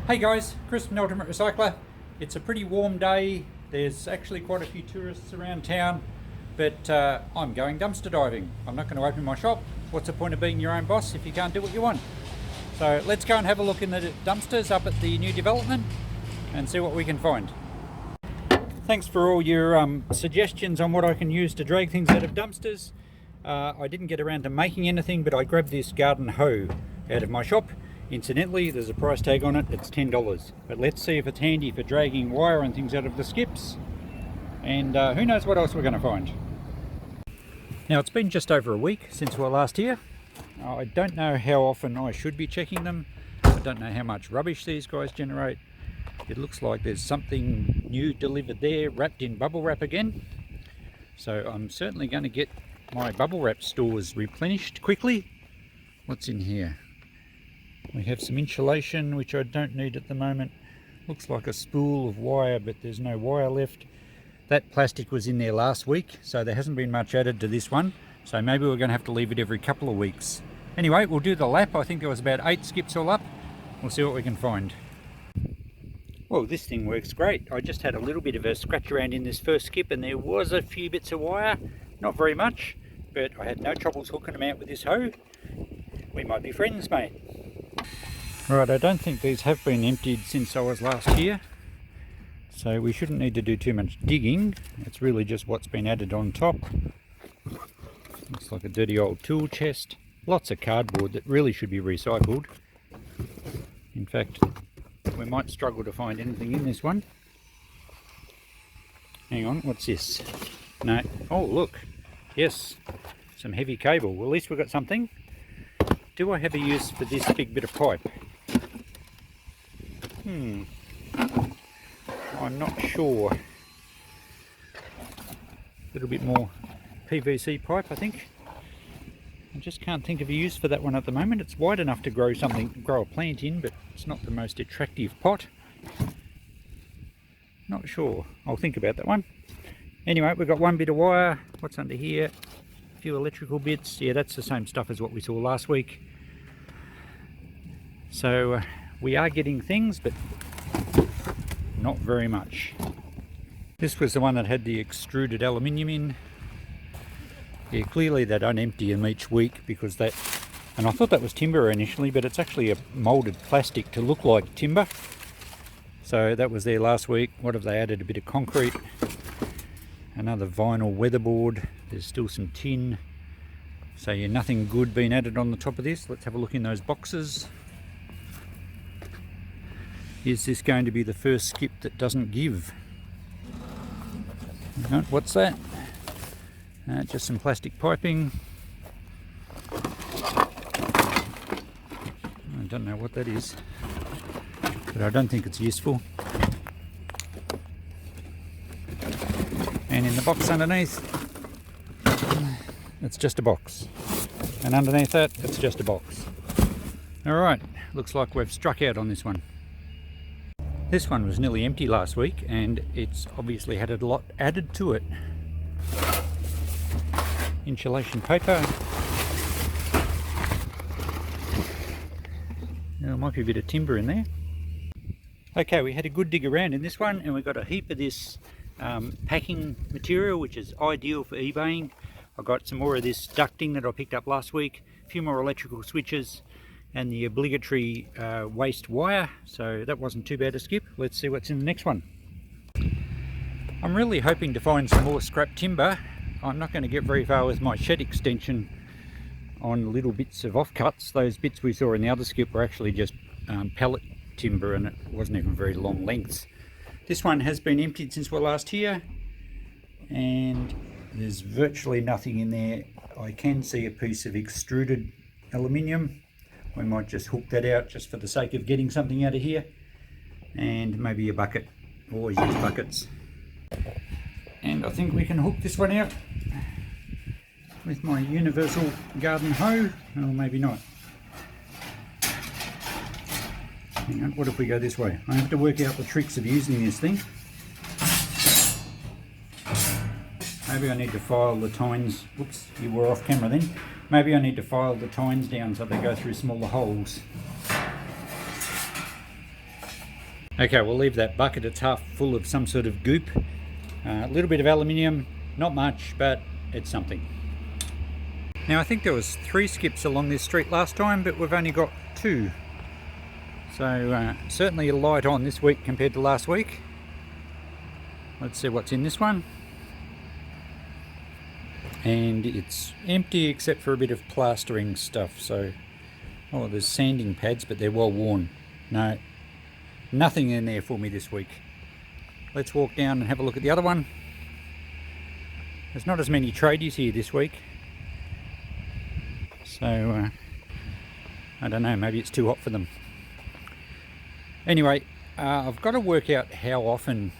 Hey guys, Chris from the Ultimate Recycler. It's a pretty warm day. There's actually quite a few tourists around town, but I'm going dumpster diving. I'm not going to open my shop. What's the point of being your own boss if you can't do what you want? So let's go and have a look in the dumpsters up at the new development and see what we can find. Thanks for all your suggestions on what I can use to drag things out of dumpsters. I didn't get around to making anything, but I grabbed this garden hoe out of my shop. Incidentally, there's a price tag on it, it's $10. But let's see if it's handy for dragging wire and things out of the skips. And who knows what else we're going to find. Now, it's been just over a week since we were last here. I don't know how often I should be checking them. I don't know how much rubbish these guys generate. It looks like there's something new delivered there, wrapped in bubble wrap again. So I'm certainly going to get my bubble wrap stores replenished quickly. What's in here? We have some insulation, which I don't need at the moment. Looks like a spool of wire, but there's no wire left. That plastic was in there last week, so there hasn't been much added to this one. So maybe we're going to have to leave it every couple of weeks. Anyway, we'll do the lap. I think there was about 8 skips all up. We'll see what we can find. Well, this thing works great. I just had a little bit of a scratch around in this first skip, and there was a few bits of wire. Not very much, but I had no troubles hooking them out with this hoe. We might be friends, mate. Right, I don't think these have been emptied since I was last here, so we shouldn't need to do too much digging. It's really just what's been added on top. Looks like a dirty old tool chest. Lots of cardboard that really should be recycled. In fact, we might struggle to find anything in this one. Hang on, what's this? No. Oh, look. Yes, some heavy cable. Well, at least we've got something. Do I have a use for this big bit of pipe? I'm not sure. A little bit more PVC pipe, I think. I just can't think of a use for that one at the moment. It's wide enough to grow a plant in, but it's not the most attractive pot. Not sure. I'll think about that one. Anyway, we've got one bit of wire. What's under here? A few electrical bits. Yeah, that's the same stuff as what we saw last week. So we are getting things, but not very much. This was the one that had the extruded aluminium in. Yeah, clearly they don't empty them each week because that, and I thought that was timber initially, but it's actually a moulded plastic to look like timber. So that was there last week. What have they added? A bit of concrete, another vinyl weatherboard. There's still some tin. So yeah, nothing good being added on the top of this. Let's have a look in those boxes. Is this going to be the first skip that doesn't give? No, what's that? Just some plastic piping. I don't know what that is, but I don't think it's useful. And in the box underneath, it's just a box. And underneath that, it's just a box. Alright, looks like we've struck out on this one. This one was nearly empty last week, and it's obviously had a lot added to it. Insulation paper. There might be a bit of timber in there. Okay, we had a good dig around in this one, and we got a heap of this packing material, which is ideal for eBaying. I got some more of this ducting that I picked up last week, a few more electrical switches, and the obligatory waste wire, so that wasn't too bad a skip. Let's see what's in the next one. I'm really hoping to find some more scrap timber. I'm not going to get very far with my shed extension on little bits of offcuts. Those bits we saw in the other skip were actually just pellet timber, and it wasn't even very long lengths. This one has been emptied since we're last here, and there's virtually nothing in there. I can see a piece of extruded aluminium. We might just hook that out just for the sake of getting something out of here, and maybe a bucket. Always use buckets. And I think we can hook this one out with my universal garden hoe, or maybe not. Hang on, what if we go this way? I have to work out the tricks of using this thing. Maybe I need to file the tines. Whoops, you were off camera then. Maybe I need to file the tines down so they go through smaller holes. Okay, we'll leave that bucket. It's half full of some sort of goop. A little bit of aluminium, not much, but it's something. Now I think there was 3 skips along this street last time, but we've only got 2. So certainly a light on this week compared to last week. Let's see what's in this one. And it's empty except for a bit of plastering stuff. So, oh, there's sanding pads, but they're well worn. No, nothing in there for me this week. Let's walk down and have a look at the other one. There's not as many tradies here this week. So, I don't know, maybe it's too hot for them. Anyway, I've got to work out how often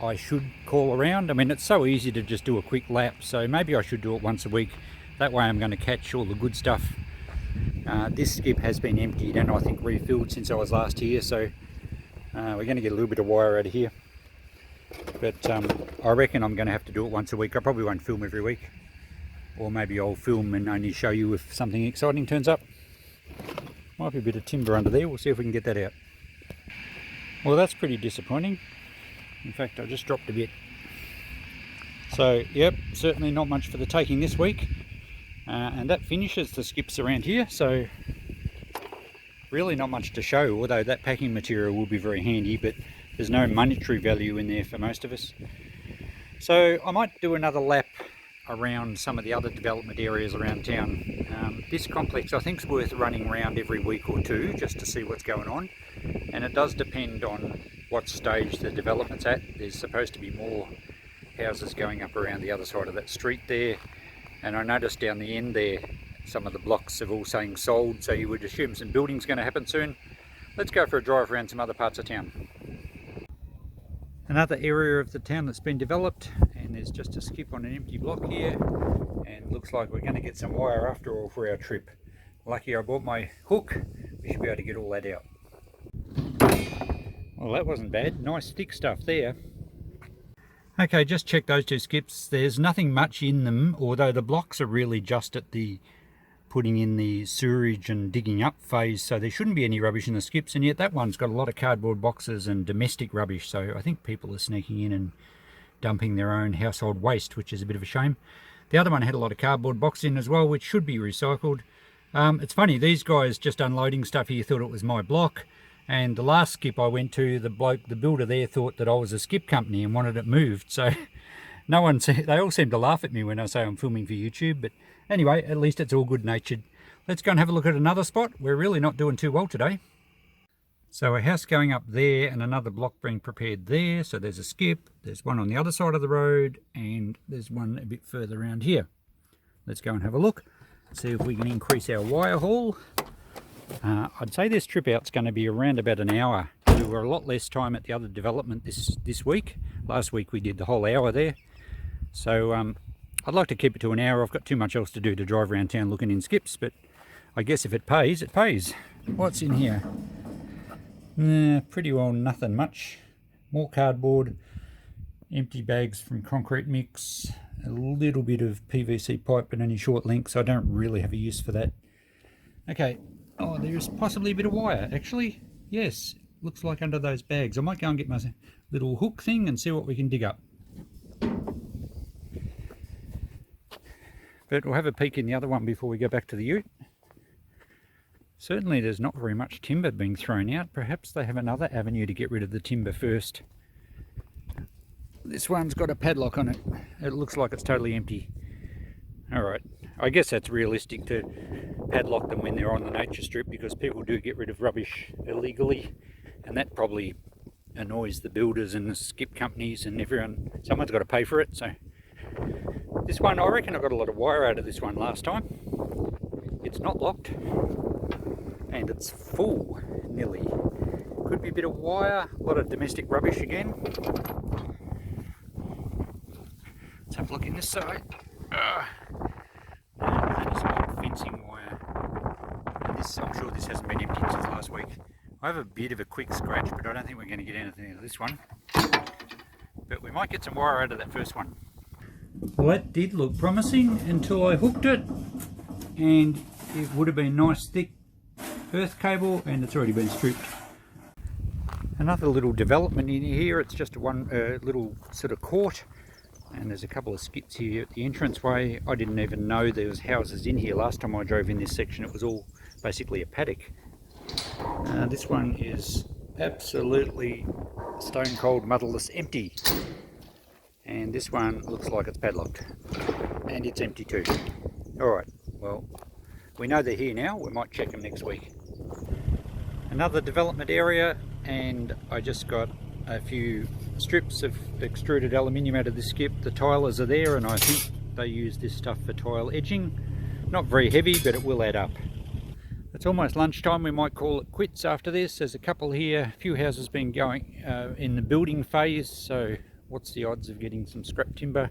I should call around. I mean, it's so easy to just do a quick lap, so maybe I should do it once a week. That way I'm going to catch all the good stuff. This skip has been emptied and I think refilled since I was last here, so we're going to get a little bit of wire out of here. But I reckon I'm going to have to do it once a week. I probably won't film every week. Or maybe I'll film and only show you if something exciting turns up. Might be a bit of timber under there. We'll see if we can get that out. Well, that's pretty disappointing. In fact, I just dropped a bit. So, yep, certainly not much for the taking this week. And that finishes the skips around here. So, really not much to show, although that packing material will be very handy, but there's no monetary value in there for most of us. So, I might do another lap around some of the other development areas around town. This complex I think is worth running around every week or 2 just to see what's going on, and it does depend on what stage the development's at. There's supposed to be more houses going up around the other side of that street there, and I noticed down the end there some of the blocks have all saying sold, so you would assume some building's going to happen soon. Let's go for a drive around some other parts of town. Another area of the town that's been developed, and there's just a skip on an empty block here, and looks like we're going to get some wire after all for our trip. Lucky I bought my hook, we should be able to get all that out. Well, that wasn't bad, nice thick stuff there. Okay, just check those 2 skips. There's nothing much in them, although the blocks are really just at the putting in the sewerage and digging up phase, so there shouldn't be any rubbish in the skips, and yet that one's got a lot of cardboard boxes and domestic rubbish, so I think people are sneaking in and dumping their own household waste, which is a bit of a shame. The other one had a lot of cardboard boxes in as well, which should be recycled. It's funny, these guys just unloading stuff here thought it was my block, and the last skip I went to, the builder there thought that I was a skip company and wanted it moved, so they all seem to laugh at me when I say I'm filming for YouTube, but anyway, at least it's all good natured. Let's go and have a look at another spot. We're really not doing too well today. So a house going up there and another block being prepared there. So there's a skip, there's one on the other side of the road, and there's one a bit further around here. Let's go and have a look, see if we can increase our wire haul. I'd say this trip out's going to be around about an hour. We were a lot less time at the other development this week. Last week we did the whole hour there. So I'd like to keep it to an hour. I've got too much else to do to drive around town looking in skips, but I guess if it pays, it pays. What's in here? Pretty well nothing much. More cardboard, empty bags from concrete mix, a little bit of PVC pipe but only short lengths, so I don't really have a use for that. Okay, oh, there's possibly a bit of wire, actually. Yes, looks like under those bags. I might go and get my little hook thing and see what we can dig up. But we'll have a peek in the other one before we go back to the ute. Certainly there's not very much timber being thrown out. Perhaps they have another avenue to get rid of the timber first. This one's got a padlock on it. It looks like it's totally empty. Alright, I guess that's realistic to padlock them when they're on the nature strip, because people do get rid of rubbish illegally, and that probably annoys the builders and the skip companies and everyone. Someone's got to pay for it, so... This one, I reckon I got a lot of wire out of this one last time. It's not locked, and it's full, nearly. Could be a bit of wire, a lot of domestic rubbish again. Let's have a look in this side. Some old fencing wire. And this, I'm sure this hasn't been emptied since last week. I have a bit of a quick scratch, but I don't think we're going to get anything out of this one. But we might get some wire out of that first one. Well, that did look promising until I hooked it, and it would have been nice thick earth cable, and it's already been stripped. Another little development in here. It's just one little sort of court, and there's a couple of skips here at the entranceway. I didn't even know there was houses in here last time I drove in this section. It was all basically a paddock. This one is absolutely stone cold motherless empty, and this one looks like it's padlocked, and it's empty too. Alright, well, we know they're here now. We might check them next week. Another development area, and I just got a few strips of extruded aluminium out of this skip. The tilers are there, and I think they use this stuff for tile edging. Not very heavy, but it will add up. It's almost lunchtime. We might call it quits after this. There's a couple here, a few houses been going in the building phase, so what's the odds of getting some scrap timber?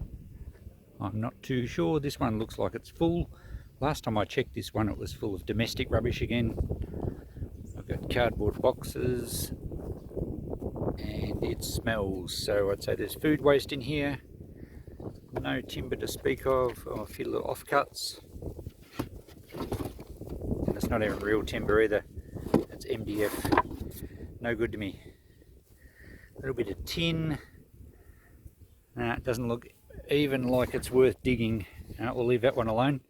I'm not too sure. This one looks like it's full. Last time I checked this one, it was full of domestic rubbish again. I've got cardboard boxes, and it smells, so I'd say there's food waste in here. No timber to speak of. Oh, a few little offcuts. And it's not even real timber either. It's MDF. No good to me. A little bit of tin. Nah, it doesn't look even like it's worth digging. We'll leave that one alone.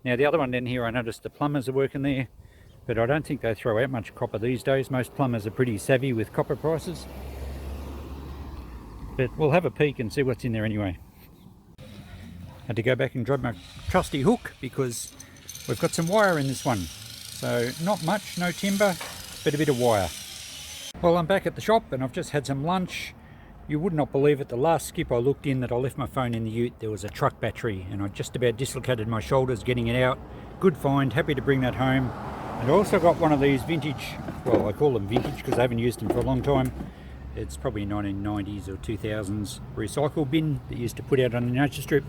Now the other one down here, I noticed the plumbers are working there, but I don't think they throw out much copper these days. Most plumbers are pretty savvy with copper prices. But we'll have a peek and see what's in there anyway. Had to go back and grab my trusty hook because we've got some wire in this one. So not much, no timber, but a bit of wire. Well, I'm back at the shop and I've just had some lunch. You would not believe it, the last skip I looked in that I left my phone in the ute, there was a truck battery, and I just about dislocated my shoulders getting it out. Good find, happy to bring that home. And I also got one of these vintage, well, I call them vintage because I haven't used them for a long time. It's probably 1990s or 2000s recycle bin that you used to put out on the nature strip.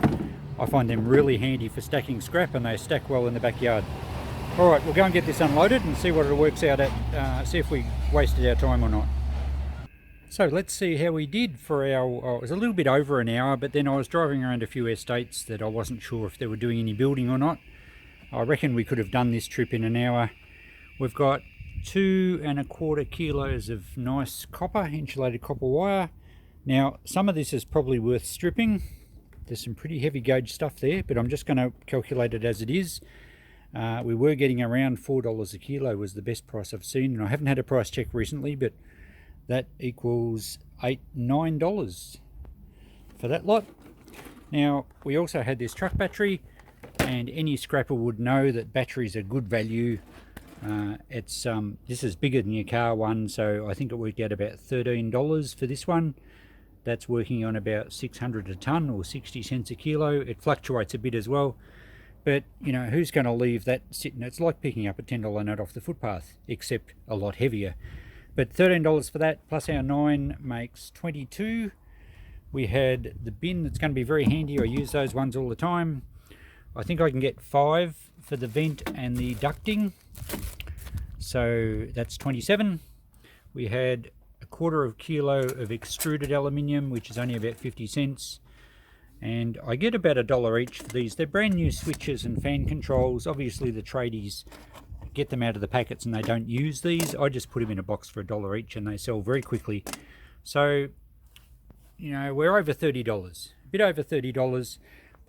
I find them really handy for stacking scrap, and they stack well in the backyard. Alright, we'll go and get this unloaded and see what it works out at, see if we wasted our time or not. So let's see how we did for our, it was a little bit over an hour, but then I was driving around a few estates that I wasn't sure if they were doing any building or not. I reckon we could have done this trip in an hour. We've got 2¼ kilos of nice copper, insulated copper wire. Now some of this is probably worth stripping. There's some pretty heavy gauge stuff there, but I'm just going to calculate it as it is. We were getting around $4 a kilo was the best price I've seen, and I haven't had a price check recently, but that equals $9 for that lot. Now we also had this truck battery, and any scrapper would know that batteries are good value. This is bigger than your car one, so I think it worked out about $13 for this one. That's working on about 600 a ton or 60 cents a kilo. It fluctuates a bit as well, but you know, who's going to leave that sitting? It's like picking up a $10 note off the footpath, except a lot heavier. But $13 for that, plus our 9 makes 22. We had the bin that's going to be very handy. I use those ones all the time. I think I can get 5 for the vent and the ducting. So that's 27. We had 1/4 kilo of extruded aluminium, which is only about 50 cents. And I get about $1 each for these. They're brand new switches and fan controls. Obviously the tradies get them out of the packets and they don't use these. I just put them in a box for $1 each, and they sell very quickly. So, you know, we're over $30, a bit over $30.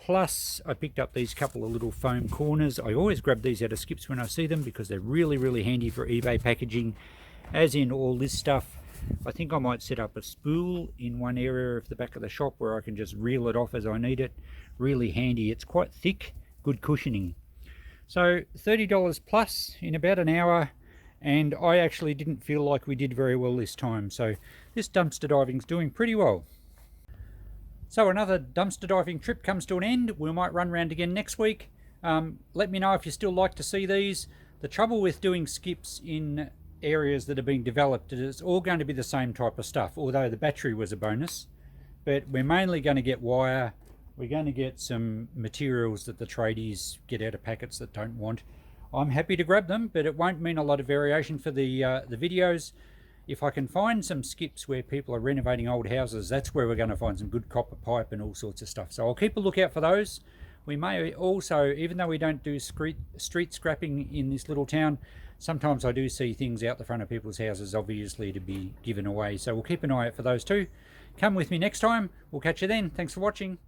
Plus I picked up these couple of little foam corners. I always grab these out of skips when I see them because they're really, really handy for eBay packaging, as in all this stuff. I think I might set up a spool in one area of the back of the shop where I can just reel it off as I need it. Really handy. It's quite thick, good cushioning. So $30 plus in about an hour, and I actually didn't feel like we did very well this time. So this dumpster diving's doing pretty well. So another dumpster diving trip comes to an end. We might run around again next week. Let me know if you still like to see these. The trouble with doing skips in areas that are being developed is it's all going to be the same type of stuff, although the battery was a bonus. But we're mainly going to get wire. We're going to get some materials that the tradies get out of packets that don't want. I'm happy to grab them, but it won't mean a lot of variation for the videos. If I can find some skips where people are renovating old houses, that's where we're going to find some good copper pipe and all sorts of stuff. So I'll keep a lookout for those. We may also, even though we don't do street scrapping in this little town, sometimes I do see things out the front of people's houses, obviously to be given away. So we'll keep an eye out for those too. Come with me next time. We'll catch you then. Thanks for watching.